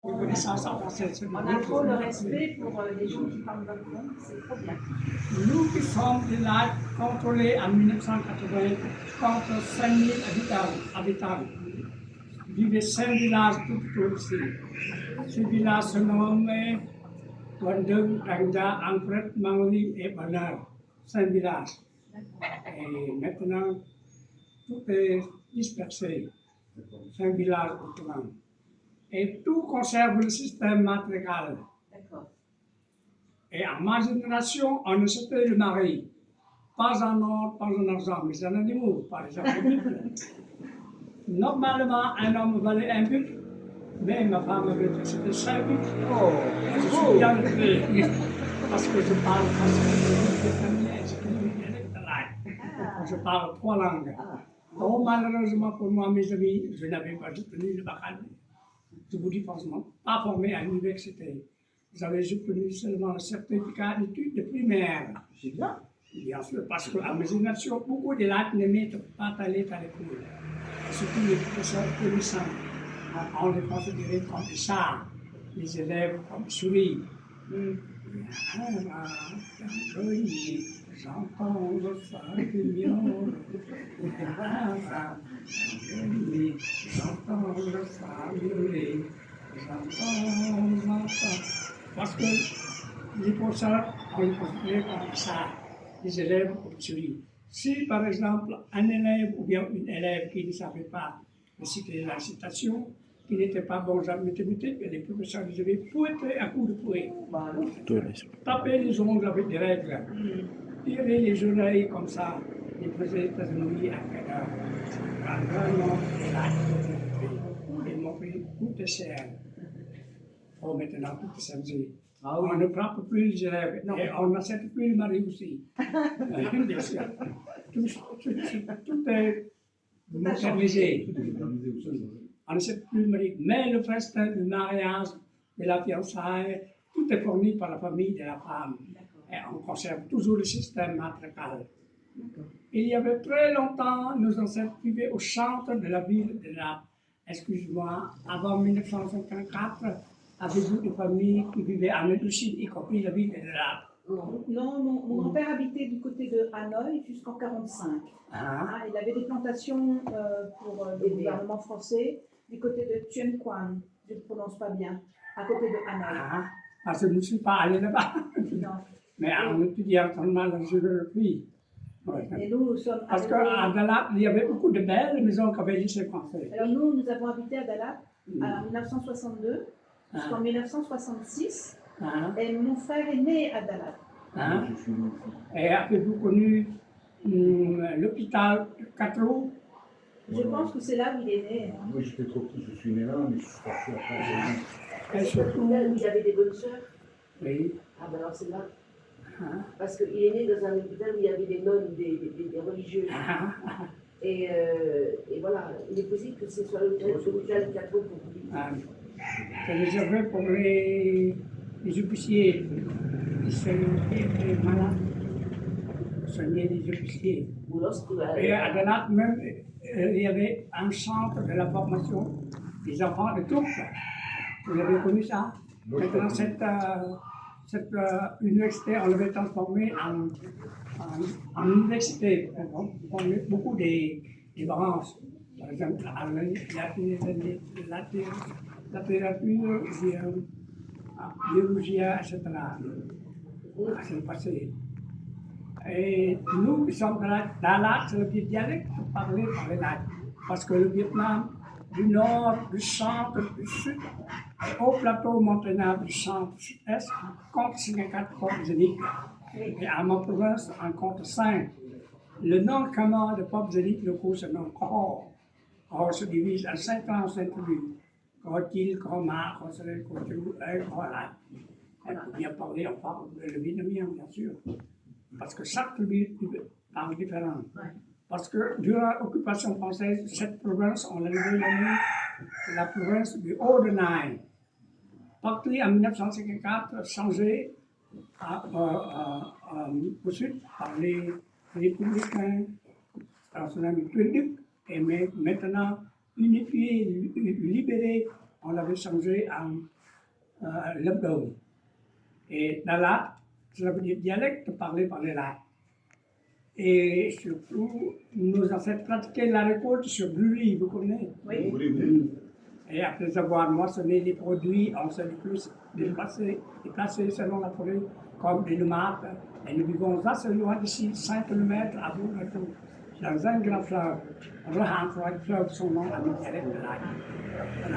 Reconnaissance en français. On a trop le respect pour les gens qui parlent notre langue, c'est trop bien. Nous qui sommes des lacs contrôlés en 1980 contre 5000 habitants. Vivaient 5 villages tout autour ici. Ces villages se nommaient Wandeng, Rangda, Angkret, Mangli et Banar. 5 villages. Et maintenant, tout est dispersé. 5 villages autrement. Et tout conserve le système matriarcal. D'accord. Et en ma génération, on ne se paye le mari. Pas en or, pas en argent, mais en animaux, par exemple. Normalement, un homme valait un but, mais ma femme avait c'était 5 buts. Oh, Je suis bien élevé, parce que je parle je parle 3 langues. Oh, malheureusement pour moi, mes amis, je n'avais pas obtenu le baccalauréat. Je vous dis franchement, pas formé à l'université. J'avais obtenu seulement le certificat d'études de primaire. C'est bien. Bien sûr, parce qu'à ma génération, beaucoup de lacs ne mettent pas aller à l'école. Surtout les professeurs connaissants. On les considérait comme des chats, les élèves comme des souris. J'entends le fardeau, j'entends le fardeau, j'entends. Parce que les professeurs, on les considérait comme ça, les élèves comme souris. Si par exemple un élève ou bien une élève qui ne savait pas réciter la citation, qui n'était pas bon en mathématiques, les professeurs les avaient fouettés à coups de fouet. Taper les ongles avec des règles, tirer les oreilles comme ça, les faisaient États-Unis à quelle heure. Vraiment, ils m'ont pris tout est cher. Oh, maintenant, tout est changé. Ah oui. On ne prend plus les élèves, et on n'accepte plus le mari aussi. Bien sûr. Tout est modernisé. On n'accepte plus le mari. Mais le festin du mariage, de la fiançaille, tout est fourni par la famille de la femme. Et on conserve toujours le système matriarcal. Il y avait très longtemps, nos ancêtres vivaient au centre de la ville de la. Excuse-moi, avant 1954, avez-vous des familles qui vivaient en Indochine, y compris la ville de la. Non, mon grand-père habitait du côté de Hanoï jusqu'en 1945. Il avait des plantations pour le gouvernement français du côté de Tuan Quan, je ne prononce pas bien, à côté de Hanoï. Parce que je ne suis pas allé là-bas. Non. Mais en étudiant seulement la géographie. Ouais. Et nous sommes Parce qu'à Dalat, il y avait beaucoup de belles maisons qui avaient lycée français. Alors nous avons habité à Dalat en 1962 jusqu'en 1966. Et mon frère est né à Dalat. Et avez-vous connu l'hôpital Catrou? Je pense que c'est là où il est né. Moi j'étais trop petit, je suis né là, mais je suis parti après. C'est l'hôpital où il avait des bonnes sœurs? Oui. Ah ben alors c'est là. Parce qu'il est né dans un hôpital où il y avait des nonnes, des religieuses. Et voilà, il est possible que ce soit l'hôpital Catrou pour lui. C'est réservé pour les officiers qui sont malades. Soigner les officiers. Et à Dalat même, il y avait un centre de la formation des enfants de troupes. Vous avez connu ça? Maintenant, cette université, on l'avait transformée en université. On formait beaucoup des branches. Par exemple, la littérature, biologie, etc. C'est le passé. Et nous qui sommes dans l'Axe, c'est le dialecte parlé par les lacs. Parce que le Vietnam, du nord, du centre, du sud, et au plateau montagnard du centre-sud-est, compte 54 peuples uniques. Et à ma province, on compte 5. Le nom commun de peuples uniques locaux se nomme Kohor. Kohor se divise en 5 clans, 5 tribus. Kohor-Til, Kohor-Ma, Kohor-Seret, Kohor-Chou, et Kohor-Lai. Et pour bien parler, on parle le vietnamien, bien sûr. Parce que chaque tribu parle différent. Parce que durant l'occupation française, cette province, on l'avait nommée la province du Haut-de-Naï. Partie en 1954, changée au sud par les républicains, on se nomme Tuan Duc, et maintenant unifiée, libérée on l'avait changé en Lebdon. Et Dalat, ça veut dire dialecte parlé par les lacs. Et surtout, nos ancêtres pratiquaient la récolte sur brûlis, vous connaissez? Oui. Et après avoir moissonné les produits, on s'est déplacé selon la forêt comme des tomates. Et nous vivons assez loin d'ici, 5 km à bout de tout, dans un grand fleuve. Le fleuve, son nom à mon dialecte de lac. Tu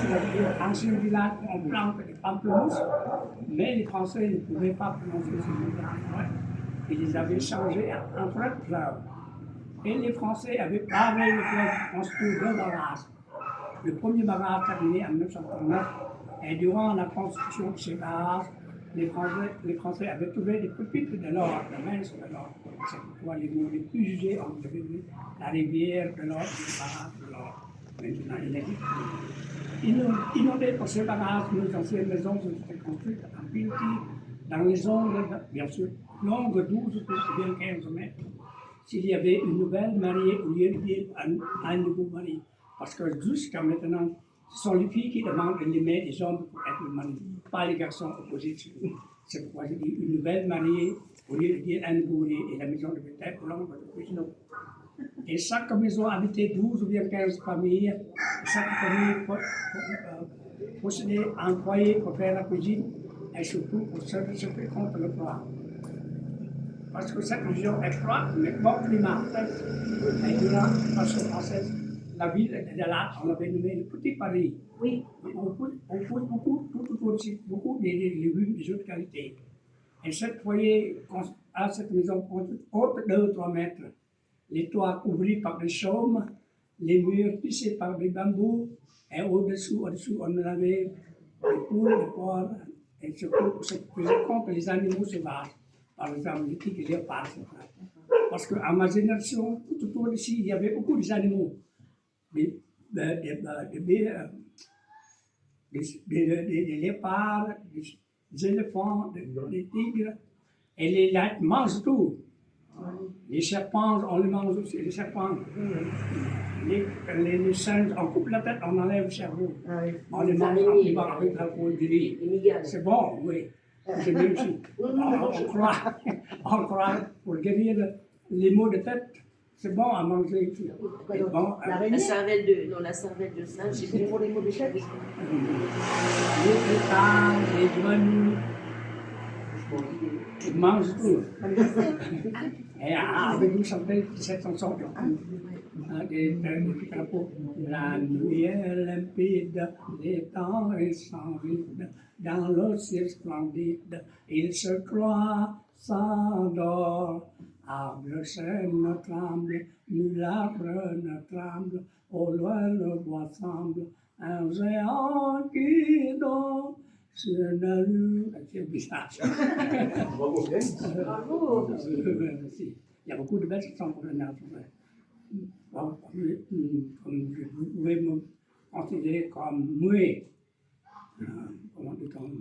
vas dire, ancien village, on plante des pamplemousses, mais les Français ne pouvaient pas prononcer ce mot de ils les avaient changés en fleuve. Et les Français avaient barré le fleuve, construit 2 barrages. Le premier barrage terminé en 1939, et durant la construction de ces barrages, les Français avaient trouvé des pépites de l'or, de mince de l'or. C'est pourquoi les mots les plus jugés ont devenu la rivière de l'or et le barrage de l'or. Maintenant, il existe plus. Inondés par ces barrages, nos anciennes maisons ont été construites en pilotis dans les zones, bien sûr, longues 12 ou bien 15 mètres. S'il y avait une nouvelle mariée au lieu de dire un nouveau mari. Parce que jusqu'à maintenant, ce sont les filles qui demandent de l'aimer des hommes pour être le mari, pas les garçons opposés. C'est pourquoi je dis une nouvelle mariée au lieu de dire un nouveau mari. Et la maison devait être longue de plus. Et chaque maison habitait 12 ou bien 15 familles. Chaque famille possédait un foyer pour faire la cuisine et surtout pour se réchauffer contre le froid. Parce que cette région est froide, mais bon climat. Et durant l'occupation française, la ville de Dalat, on l'avait nommé le Petit Paris. Oui. On pousse beaucoup de légumes de haute qualité. Et cette foyer à cette maison haute de 2 ou 3 mètres. Les toits couverts par des chaumes, les murs tissés par des bambous, et au-dessous, on avait des poules, des porcs, et surtout, on se faisait compte les animaux sauvages. Par exemple, les tigres et les léopards. Parce qu'à ma génération, tout autour d'ici, il y avait beaucoup d'animaux. Des léopards, des éléphants, des tigres. Et les lacs mangent tout. Les serpents, on les mange aussi, les serpents. Les singes, on coupe la tête, on enlève le cerveau. On les mange en vivant avec l'alcool du riz. C'est bon, oui. C'est bien aussi. On croit pour guérir les maux de tête. C'est bon à manger. Bon, La cervelle de singe, c'est pour les maux de tête. les pétards, les grenouilles, ils mangent tout. Et avec nous, ça fait cette chanson. La nuit est limpide, l'étang est sans vide, dans le ciel splendide, il se croit, s'endort. Arbre chêne tremble, nul arbre ne tremble, au loin le bois semble, un géant qui dort sur la lune. C'est bizarre. Bravo. Merci. Il y a beaucoup de belles chansons pour le nature. Bon, comme vous pouvez me considérer comme muet. Comment dit-on?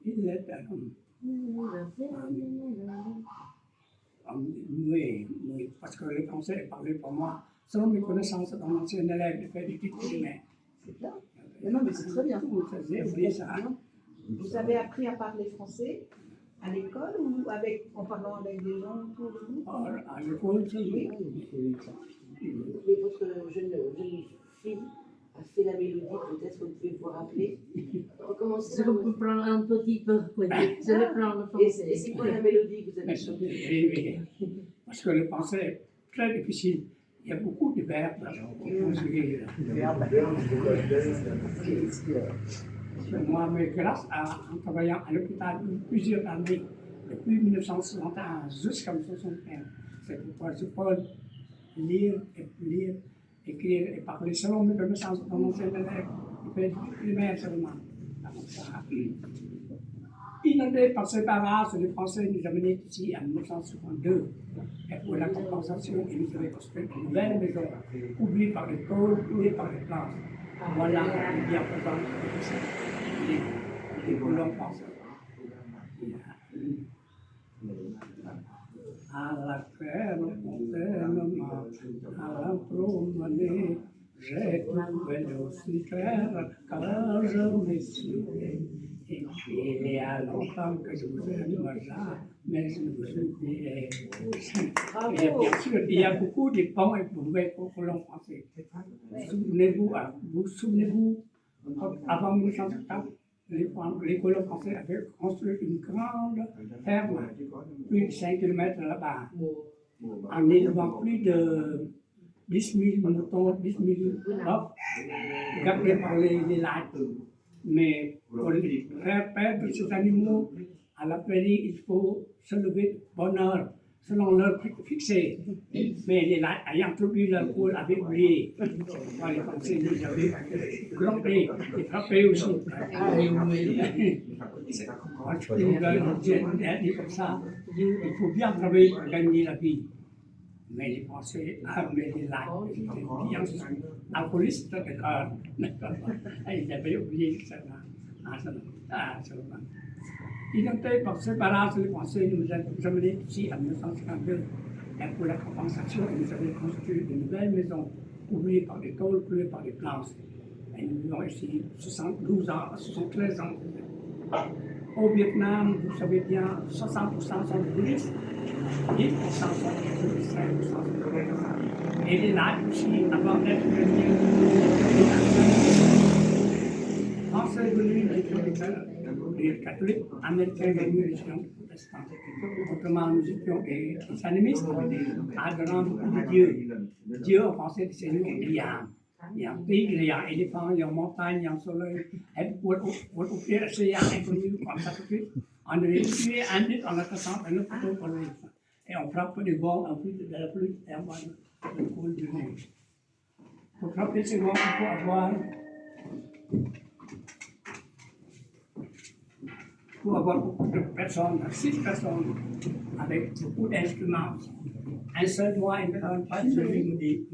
Il est un muet, parce que le français est parlé pour moi, selon mes connaissances d'un ancien élève de faire des petites primaires. C'est bien. Non, mais c'est très bien. Vous faisiez oublier ça. Vous avez appris à parler français à l'école ou en parlant avec des gens autour de vous? À l'école, oui. Mais votre jeune fille a fait la mélodie, peut-être que vous pouvez vous rappeler. Recommencez. Je comprends un petit peu, oui. Je le prends le français. Et c'est quoi la mélodie que vous avez chantée? Parce que le français est très difficile. Il y a beaucoup de verbes qui vont suivre. Moi, mais grâce en travaillant à l'hôpital plusieurs années, depuis 1961 jusqu'à 1975, c'est pourquoi je peux lire, écrire et parler selon mes connaissances dans mon élève, de primaire seulement. Inondés par ces barrages, les Français nous amenaient ici en 1962. Et pour la compensation, ils nous avaient construit une nouvelle maison, couverte par les tôles, coulée par les planches. Voilà les bienfaisants des colons français. À la terre, à la promenade, J'ai trouvé aussi clair quand je me suis et il y a longtemps que je vous aime, mais je ne vous oublie. Et bien sûr, il y a beaucoup de poèmes et poètes au colon français. Vous souvenez-vous, avant 1950, les colons français avaient construit une grande ferme, plus de 5 km là-bas, en élevant plus de 10 000 moutons, 10 000 bœufs, gardés par les lacs. Mais pour faire perdre ces animaux à la prairie, il faut se lever de bonne heure, selon l'heure fixée. Mais les lacs ayant introduit leur cours avaient oublié. Les Français nous avaient grondé et frappé aussi. Dit comme ça, il faut bien travailler pour gagner la vie. Mais les Français armaient les lacs, ils étaient bien alcoolistes de cœur. Ils avaient oublié cela. Ils ont été par ce barrage, les Français nous ont amenés ici en 1952. Et pour la compensation, ils nous avaient construit de nouvelles maisons, oubliées par des tôles, clouées par des planches. Et nous ont ici 72 ans, 73 ans. Au Vietnam, vous savez bien, 60% sont bouddhistes, 10% sont catholiques, 5% sont protestants. Et les lacs aussi, avant d'être venus, Français venus, les catholiques, Américains venus, les protestants. Autrement, nous étions des animistes, adorant beaucoup de Dieu. Dieu en français, c'est nous, il y a un tigre, il y a un éléphant, il y a une montagne, il y a un soleil. Et pour offrir c'est inconnu comme ça tout de suite. On devait tuer un nid en attaquant un autre couteau pour l'éléphant. Et on frappe des bombes en plus de la pluie et on voit le cours du neige. Pour frapper ces bombes, il faut avoir beaucoup de personnes, 6 personnes, avec beaucoup d'instruments. Un seul doigt ne donne pas de mélodie.